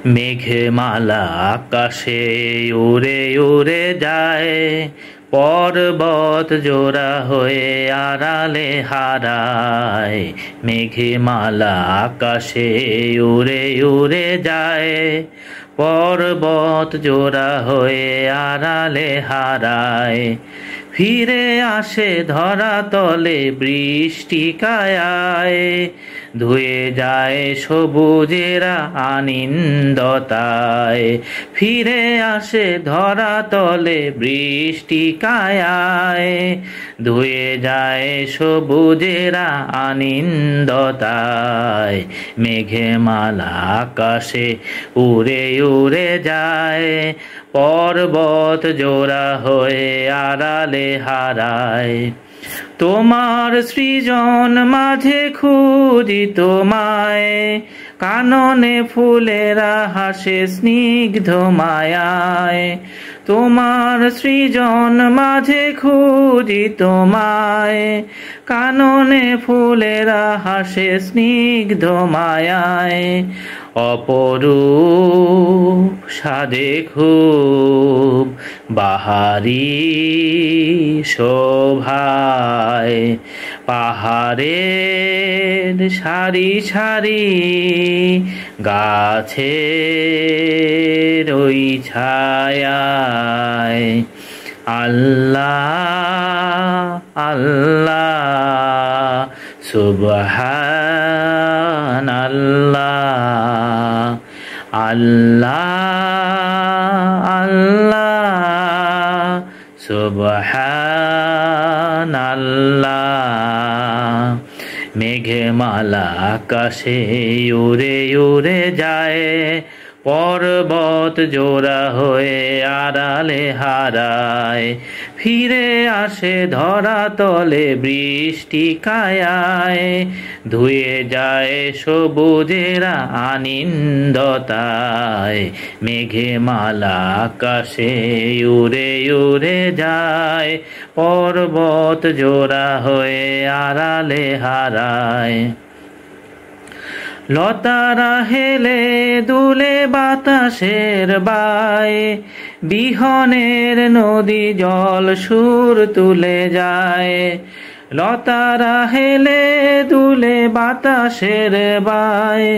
মেঘমালা আকাশে উড়ে উড়ে যায়, পর্বত জোড়া হয়ে আড়ালে হারায়। মেঘমালা আকাশে উড়ে উড়ে যায়, পর্বত জোড়া হয়ে আড়ালে হারায়। ফিরে আসে ধরাতলে বৃষ্টি কায়ায়, ধুয়ে যায় সবুজেরা আনন্দতায়। ফিরে আসে ধরাতলে বৃষ্টি কায়ায়, ধুয়ে যায় সবুজেরা আনন্দতায়। মেঘমালা আকাশে উড়ে উড়ে যায়, পর্বত জোড়া হয়ে আড়ালে হারায়। তোমার সৃজন মাঝে খুঁজি তোমায়, কাননে ফুলেরা হাসে স্নিগ্ধ মায়ায়। তোমার সৃজন মাঝে খুঁজি তোমায়, কাননে ফুলেরা হাসে স্নিগ্ধ মায়ায়। অপরূপ সাজে খুব বাহারি শোভায়, পাহাড়ের সারি সারি গাছের ওই ছায়ায়। আল্লাহ আল্লাহ সুবহানাল্লাহ, আল্লাহ আল্লাহ সুবহানাল্লাহ। মেঘমালা আকাশে উড়ে উড়ে যায়, পর্বত জোড়া হয়ে আড়ালে হারায়। ফিরে আসে ধরাতলে বৃষ্টি কায়ায়, ধুয়ে যায় সবুজেরা আনন্দতায়। মেঘমালা আকাশে উড়ে উড়ে যায়, পর্বত জোড়া হয়ে আড়ালে হারায়। লতারা হেলে দুলে বাতাসের বায়, বিহনের নদী জল সুর তুলে যায়। লতারা হেলে দুলে বাতাসের বায়,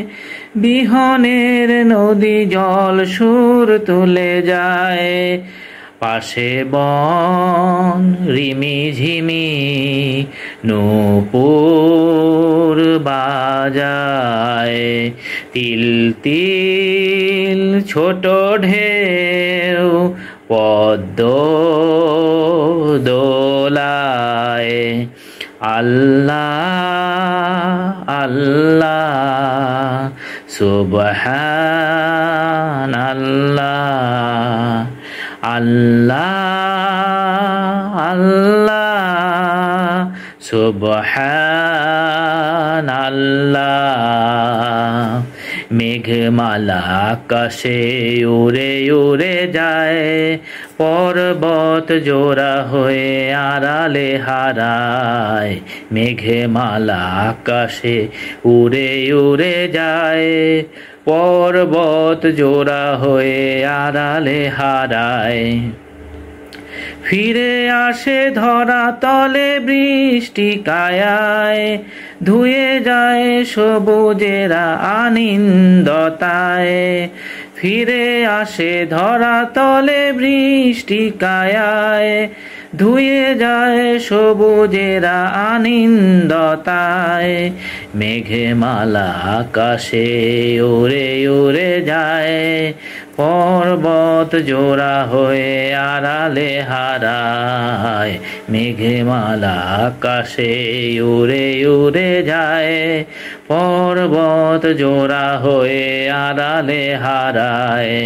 বিহনের নদী জল সুর তুলে যায়। পাশে বন রিমি ঝিমি নূপুর বাজায়, তিল তিল ছোট ঢেউ পদ্ম দোলায়। আল্লাহ আল্লাহ সুবহানাল্লাহ, আল্লাহ আল্লাহ সুবহানাল্লাহ। মেঘমালা আকাশে উড়ে উড়ে যায়, পর্বত জোড়া হয়ে আড়ালে হারায়। মেঘমালা আকাশে উড়ে উড়ে যায়, পর্বত জোড়া হয়ে আড়ালে হারায়। ফিরে আসে ধরাতলে বৃষ্টি কায়ায়, ধুয়ে যায় সবুজেরা আনন্দতায়। ফিরে আসে ধরাতলে বৃষ্টি কায়ায়, ধুয়ে যায় সবুজেরা আনন্দতায়। মেঘমালা আকাশে উড়ে উড়ে যায়, পর্বত জোড়া হয়ে আড়ালে হারায়। মেঘমালা আকাশে উড়ে উড়ে যায়, পর্বত জোড়া হয়ে আড়ালে হারায়।